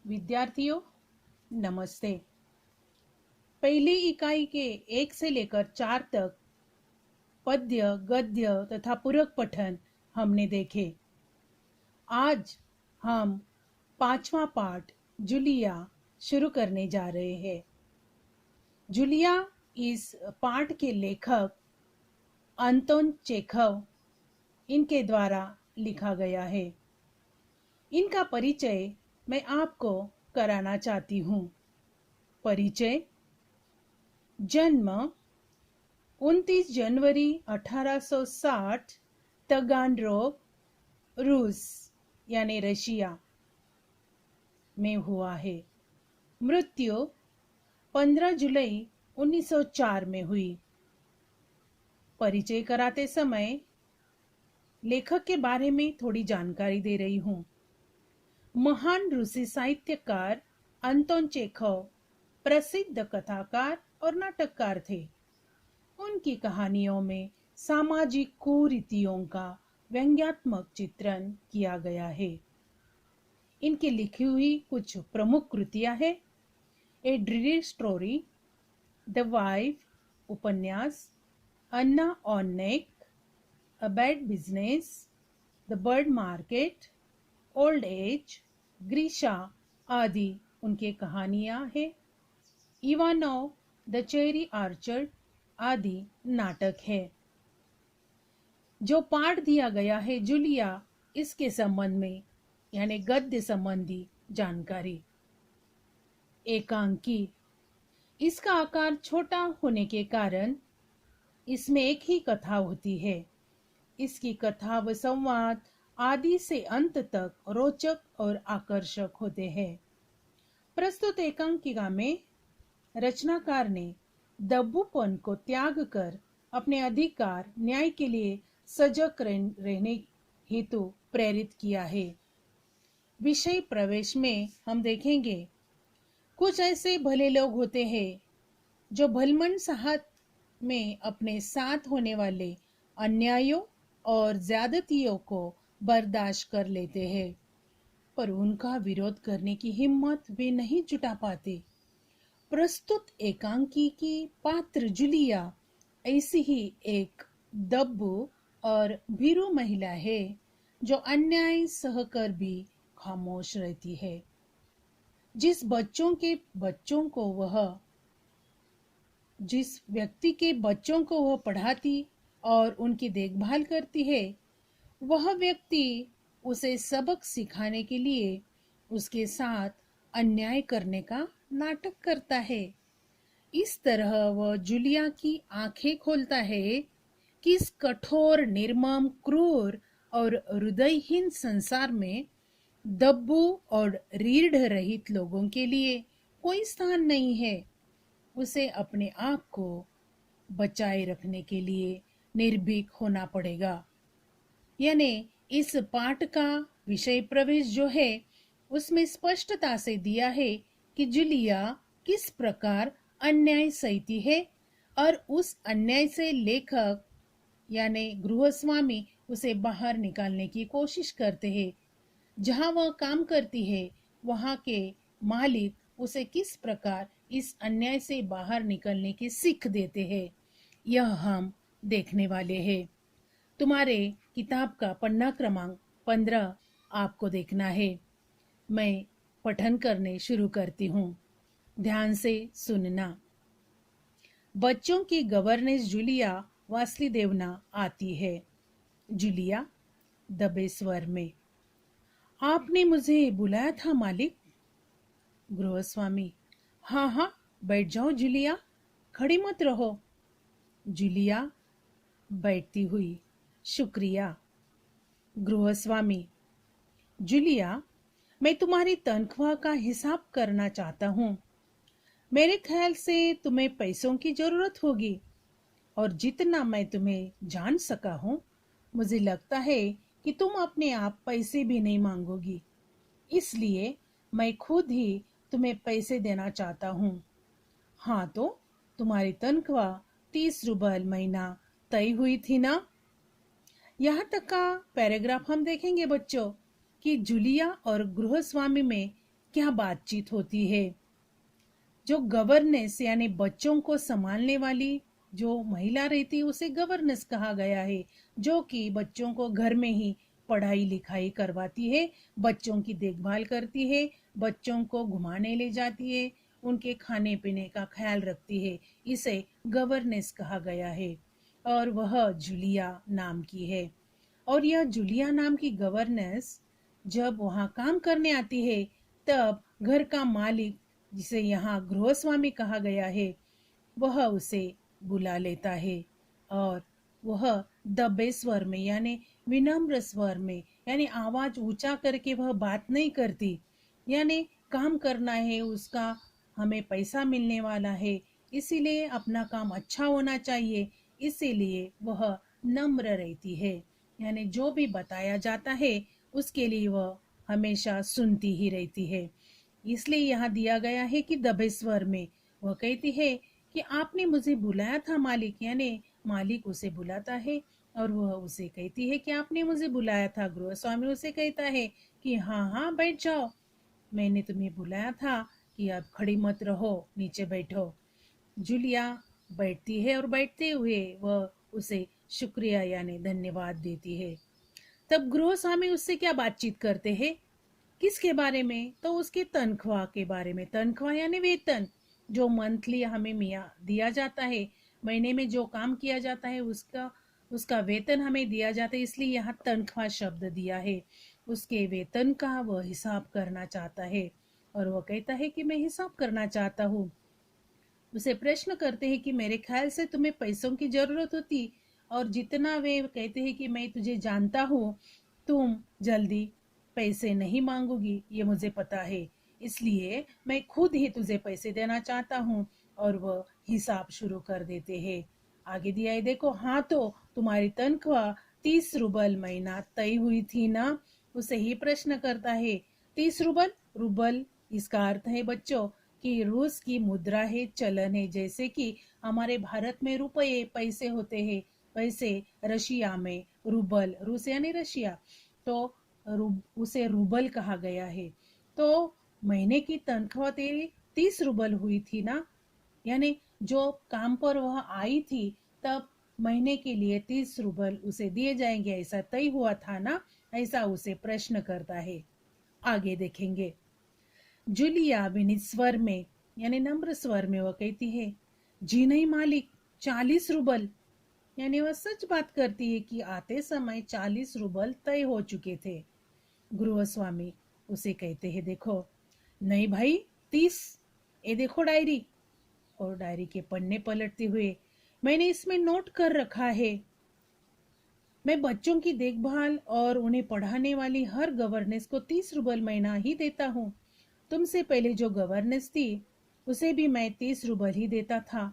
विद्यार्थियों नमस्ते। पहली इकाई के 1 से लेकर 4 तक पद्य, गद्य तथा पूरक पठन हमने देखे। आज हम 5वां पाठ जूलिया शुरू करने जा रहे हैं। जूलिया इस पाठ के लेखक अंतोन चेखव इनके द्वारा लिखा गया है। इनका परिचय मैं आपको कराना चाहती हूँ। परिचय: जन्म 29 जनवरी 1860 तगानरोग, रूस यानी रशिया में हुआ है। मृत्यु 15 जुलाई 1904 में हुई। परिचय कराते समय लेखक के बारे में थोड़ी जानकारी दे रही हूँ। महान रूसी साहित्यकार अंतोन चेखव प्रसिद्ध कथाकार और नाटककार थे। उनकी कहानियों में सामाजिक कुरीतियों का व्यंग्यात्मक चित्रण किया गया है। इनकी लिखी हुई कुछ प्रमुख कृतियां हैं: a dreary story, the wife उपन्यास, Anna on neck, a bad business, the bird market, old age, Grisha आदि उनके कहानियां हैं। इवानोव, द चेरी आर्चर आदि नाटक है। जो पाठ दिया गया है जूलिया, इसके संबंध में यानी गद्य संबंधी जानकारी। एकांकी: इसका आकार छोटा होने के कारण इसमें एक ही कथा होती है। इसकी कथा व संवाद आदि से अंत तक रोचक और आकर्षक होते हैं। प्रस्तुत एकांकिका में रचनाकार ने दब्बूपन को त्याग कर अपने अधिकार न्याय के लिए सजग रहने हेतु प्रेरित किया है। विषय प्रवेश में हम देखेंगे, कुछ ऐसे भले लोग होते हैं जो भलमन साहत में अपने साथ होने वाले अन्यायों और ज्यादतियों को बर्दाश्त कर लेते हैं, पर उनका विरोध करने की हिम्मत वे नहीं जुटा पाते। प्रस्तुत एकांकी की पात्र जूलिया ऐसी ही एक दब्बू और भीरू महिला है जो अन्याय सहकर भी खामोश रहती है। जिस व्यक्ति के बच्चों को वह पढ़ाती और उनकी देखभाल करती है, वह व्यक्ति उसे सबक सिखाने के लिए उसके साथ अन्याय करने का नाटक करता है। इस तरह वह जूलिया की आंखें खोलता है कि इस कठोर, निर्मम, क्रूर और हृदयहीन संसार में दब्बू और रीढ़ रहित लोगों के लिए कोई स्थान नहीं है। उसे अपने आप को बचाए रखने के लिए निर्भीक होना पड़ेगा। यानी इस पाठ का विषय प्रवेश जो है उसमें स्पष्टता से दिया है कि जूलिया किस प्रकार अन्याय सहती है और उस अन्याय से लेखक यानी गृहस्वामी उसे बाहर निकालने की कोशिश करते हैं। जहां वह काम करती है वहां के मालिक उसे किस प्रकार इस अन्याय से बाहर निकलने की सीख देते हैं, यह हम देखने वाले हैं। तुम्हारे किताब का पन्ना क्रमांक 15 आपको देखना है। मैं पठन करने शुरू करती हूँ, ध्यान से सुनना। बच्चों की गवर्नेंस जूलिया वासुदेवना आती है। जूलिया दबे स्वर में: आपने मुझे बुलाया था मालिक? गृहस्वामी: हाँ हाँ, बैठ जाओ जूलिया, खड़ी मत रहो। जूलिया बैठती हुई: शुक्रिया। गृहस्वामी: जूलिया, मैं तुम्हारी तनख्वाह का हिसाब करना चाहता हूँ। मेरे ख्याल से तुम्हें पैसों की जरूरत होगी और जितना मैं तुम्हें जान सका हूँ, मुझे लगता है कि तुम अपने आप पैसे भी नहीं मांगोगी। इसलिए मैं खुद ही तुम्हें पैसे देना चाहता हूँ। हाँ, तो तुम्हारी तनख्वाह 30 रूबल महीना तय हुई थी ना? यहाँ तक का पैराग्राफ हम देखेंगे बच्चों कि जूलिया और गृहस्वामी में क्या बातचीत होती है। जो गवर्नेंस यानी बच्चों को संभालने वाली जो महिला रहती है उसे गवर्नेंस कहा गया है, जो कि बच्चों को घर में ही पढ़ाई लिखाई करवाती है, बच्चों की देखभाल करती है, बच्चों को घुमाने ले जाती है, उनके खाने पीने का ख्याल रखती है। इसे गवर्नेंस कहा गया है और वह जूलिया नाम की है। और यह जूलिया नाम की गवर्नेंस जब वहाँ काम करने आती है तब घर का मालिक, जिसे यहाँ गृहस्वामी कहा गया है, वह उसे बुला लेता है और वह दबे स्वर में यानी विनम्र स्वर में यानी आवाज ऊंचा करके वह बात नहीं करती। यानी काम करना है उसका, हमें पैसा मिलने वाला है, इसीलिए अपना काम अच्छा होना चाहिए, इसीलिए वह नम्र रहती है। यानी जो भी बताया जाता है उसके लिए वह हमेशा सुनती ही रहती है। इसलिए यहाँ दिया गया है कि दबे स्वर में वह कहती है कि आपने मुझे बुलाया था मालिक, यानी मालिक उसे बुलाता है और वह उसे कहती है कि आपने मुझे बुलाया था। गृहस्वामी उसे कहता है कि हाँ हाँ बैठ जाओ, मैंने तुम्हें बुलाया था कि अब खड़ी मत रहो, नीचे बैठो। जूलिया बैठती है और बैठते हुए वह उसे शुक्रिया यानी धन्यवाद देती है। तब गृहस्वामी उससे क्या बातचीत करते हैं, किसके बारे में, तो उसके तनख्वाह के बारे में। तनख्वाह यानी वेतन, जो मंथली हमें मिया दिया जाता है, महीने में जो काम किया जाता है उसका उसका वेतन हमें दिया जाता है, इसलिए यहाँ तनख्वाह शब्द दिया है। उसके वेतन का वह हिसाब करना चाहता है और वह कहता है कि मैं हिसाब करना चाहता हूँ। उसे प्रश्न करते हैं कि मेरे ख्याल से तुम्हें पैसों की जरूरत होती, और जितना वे कहते हैं कि मैं तुझे जानता हूँ, तुम जल्दी पैसे नहीं मांगोगी, ये मुझे पता है, इसलिए मैं खुद ही तुझे पैसे देना चाहता हूँ। और वह हिसाब शुरू कर देते हैं। आगे दिया है देखो, हाँ तो तुम्हारी तनख्वाह 30 रूबल महीना तय हुई थी ना। उसे ही प्रश्न करता है, 30 रूबल। रूबल इसका अर्थ है बच्चों कि रूस की मुद्रा है, चलन है। जैसे कि हमारे भारत में रुपये पैसे होते हैं, वैसे रशिया में रूबल, रूस यानी रशिया, तो उसे रूबल कहा गया है। तो महीने की तनख्वाह तेरी 30 रूबल हुई थी ना, यानी जो काम पर वह आई थी तब महीने के लिए 30 रूबल उसे दिए जाएंगे, ऐसा तय हुआ था ना, ऐसा उसे प्रश्न करता है। आगे देखेंगे। जूलिया विनीत स्वर में यानी नम्र स्वर में वह कहती है, जी नहीं मालिक, 40 रूबल। यानी वह सच बात करती है कि आते समय 40 रूबल तय हो चुके थे। गृहस्वामी उसे कहते हैं, देखो नहीं भाई, 30, ये देखो डायरी। और डायरी के पन्ने पलटते हुए, मैंने इसमें नोट कर रखा है, मैं बच्चों की देखभाल और उन्हें पढ़ाने वाली हर गवर्नेंस को 30 रूबल महीना ही देता हूँ। तुमसे पहले जो गवर्नेंस थी उसे भी मैं 30 रूबल ही देता था।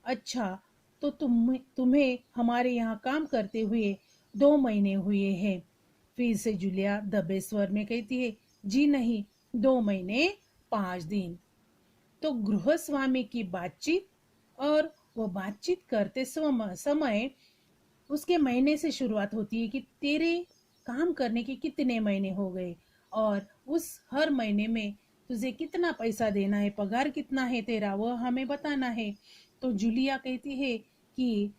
अच्छा, तो तुम्हें हमारे यहाँ काम करते हुए 2 महीने हुए हैं। फिर से जूलिया दबे स्वर में कहती है, जी नहीं, 2 महीने 5 दिन। तो गृहस्वामी की बातचीत, और वो बातचीत करते समय उसके महीने से शुरुआत होती है कि तेरे काम करने के कितने महीने हो गए और उस हर महीने में तुझे कितना पैसा देना है, पगार कितना है तेरा, वह हमें बताना है। तो जूलिया कहती है कि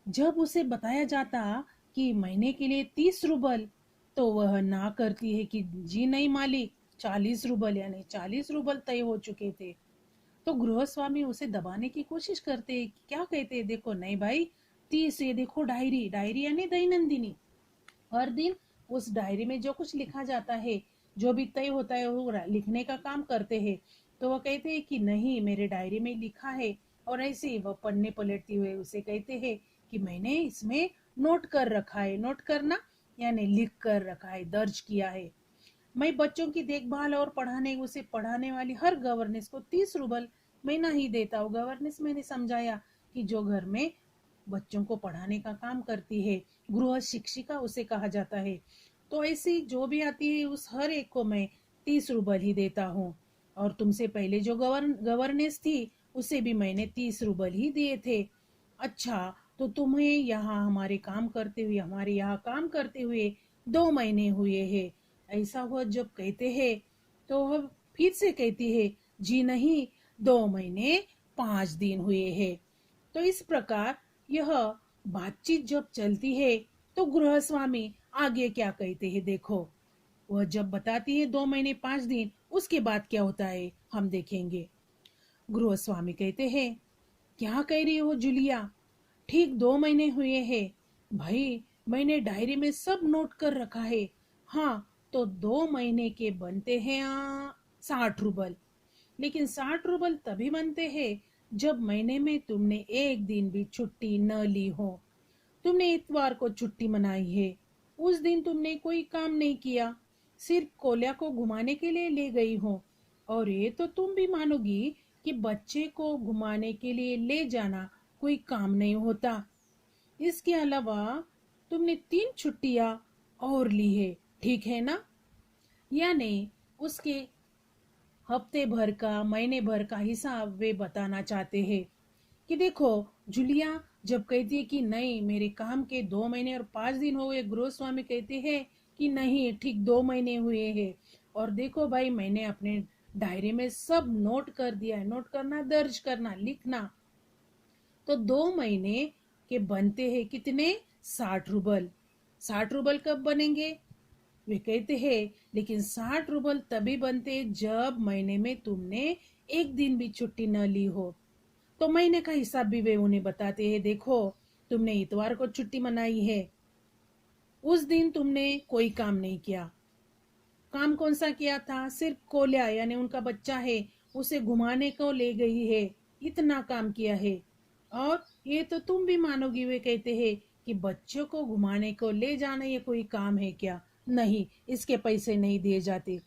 जब उसे बताया जाता कि महीने के लिए 30 रूबल, तो वह ना करती है कि जी नहीं मालिक, 40 रूबल, यानी 40 रूबल तय हो चुके थे। तो गृहस्वामी उसे दबाने की कोशिश करते हैं, क्या कहते हैं, देखो नहीं भाई, 30, ये देखो डायरी, डायरी यानी दैनंदिनी, हर दिन उस डायरी में जो कुछ लिखा जाता है, जो भी तय होता है वो लिखने का काम करते हैं। तो वह कहते हैं कि नहीं, मेरे डायरी में लिखा है। और ऐसे ही वह पन्ने पलटते हुए उसे कहते हैं कि मैंने इसमें नोट कर रखा है, नोट करना यानी लिख कर रखा है, दर्ज किया है। मैं बच्चों की देखभाल और उसे पढ़ाने वाली हर गवर्नेंस को 30 रूबल महीना ही देता हूँ। गवर्नेंस मैंने समझाया कि जो घर में बच्चों को पढ़ाने का काम करती है, गृह शिक्षिका उसे कहा जाता है। तो ऐसी जो भी आती है उस हर एक को मैं 30 रूबल ही देता हूँ। और तुमसे पहले जो गवर्नेंस थी उसे भी मैंने 30 रूबल ही दिए थे। अच्छा, तो तुम्हें यहाँ हमारे यहाँ काम करते हुए 2 महीने हुए हैं। ऐसा हुआ जब कहते हैं तो वह फिर से कहती है, जी नहीं, 2 महीने 5 दिन हुए हैं। तो इस प्रकार यह बातचीत जब चलती है तो गृहस्वामी आगे क्या कहते हैं देखो। वह जब बताती है 2 महीने 5 दिन, उसके बाद क्या होता है हम देखेंगे। गृहस्वामी कहते हैं, क्या कह रही हो जूलिया, ठीक 2 महीने हुए हैं। भाई, मैंने डायरी में सब नोट कर रखा है। हाँ, तो 2 महीने के बनते हैं 60 रूबल। लेकिन 60 रूबल तभी बनते हैं जब महीने में तुमने एक दिन भी छुट्टी न ली हो। तुमने इतवार को छुट्टी मनाई है, उस दिन तुमने कोई काम नहीं किया, सिर्फ कोल्या को घुमाने के लिए ले गई हो। और ये तो तुम भी मानोगी कि बच्चे को घुमाने के लिए ले जाना कोई काम नहीं होता। इसके अलावा तुमने 3 छुट्टियां और ली है, ठीक है ना? यानी उसके हफ्ते भर का, महीने भर का हिसाब वे बताना चाहते हैं कि देखो, जूलिया जब कहती है कि नहीं, मेरे काम के 2 महीने और 5 दिन हो गए, गृहस्वामी कहते हैं कि नहीं, ठीक 2 महीने हुए हैं। और देखो भाई, मैंने अपने डायरी में सब नोट कर दिया है। नोट करना, दर्ज करना, लिखना। तो 2 महीने के बनते हैं कितने? 60 रूबल। 60 रूबल कब बनेंगे? वे कहते हैं, लेकिन 60 रूबल तभी बनते जब महीने में तुमने एक दिन भी छुट्टी न ली हो। तो महीने का हिसाब भी वे उन्हें बताते हैं, देखो, तुमने इतवार को छुट्टी मनाई है, उस दिन तुमने कोई काम नहीं किया। काम कौन सा किया था? सिर्फ कोल्या यानी उनका बच्चा है, उसे घुमाने को ले गई है, इतना काम किया है। और ये तो तुम भी मानोगी, वे कहते हैं कि बच्चों को घुमाने को ले जाना ये कोई काम है क्या? नहीं, इसके पैसे नहीं दिए जाते।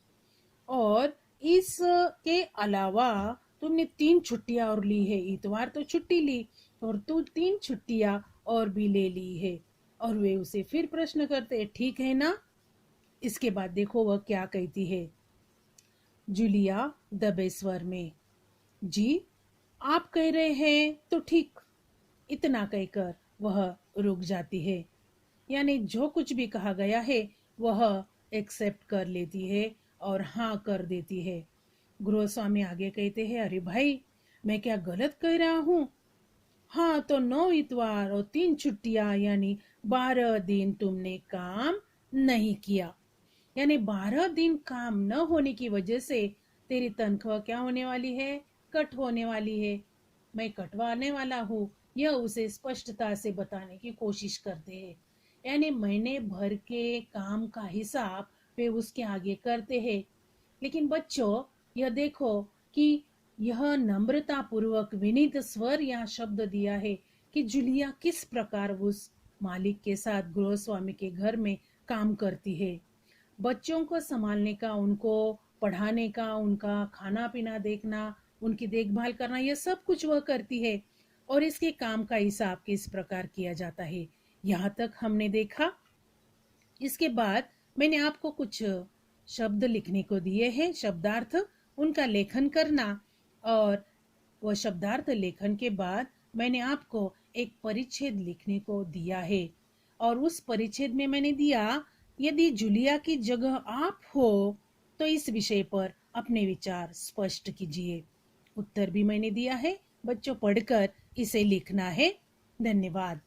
और इसके अलावा तुमने 3 छुट्टियां और ली है, इतवार तो छुट्टी ली और तू 3 छुट्टियां और भी ले ली है। और वे उसे फिर प्रश्न करते, ठीक है ना? इसके बाद देखो वह क्या कहती है। जूलिया दबे स्वर में, जी आप कह रहे हैं तो ठीक। इतना कहकर वह रुक जाती है। यानी जो कुछ भी कहा गया है वह एक्सेप्ट कर लेती है और हाँ कर देती है। गृहस्वामी आगे कहते हैं, अरे भाई, मैं क्या गलत कह रहा हूँ? हाँ, तो 9 इतवार और 3 छुट्टियां यानी 12 दिन तुमने काम नहीं किया। यानी 12 दिन काम न होने की वजह से तेरी तनख्वाह क्या होने वाली है? कट होने वाली है। मैं कटवाने वाला हूँ, यह उसे स्पष्टता से बताने की कोशिश करते हैं। यानी महीने भर के काम का हिसाब वे उसके आगे करते हैं। लेकिन बच्चों, यह देखो कि यह नम्रता पूर्वक विनीत स्वर या शब्द दिया है कि जूलिया किस प्रकार उस मालिक के साथ गृहस्वामी के घर में काम करती है। बच्चों को संभालने का, उनको पढ़ाने का, उनका खाना पीना देखना, उनकी देखभाल करना, यह सब कुछ वह करती है। और इसके काम का हिसाब किस प्रकार किया जाता है, यहाँ तक हमने देखा। इसके बाद मैंने आपको कुछ शब्द लिखने को दिए हैं, शब्दार्थ, उनका लेखन करना। और वह शब्दार्थ लेखन के बाद मैंने आपको एक परिच्छेद लिखने को दिया है। और उस परिच्छेद में मैंने दिया, यदि जूलिया की जगह आप हो तो इस विषय पर अपने विचार स्पष्ट कीजिए। उत्तर भी मैंने दिया है, बच्चों पढ़कर इसे लिखना है। धन्यवाद।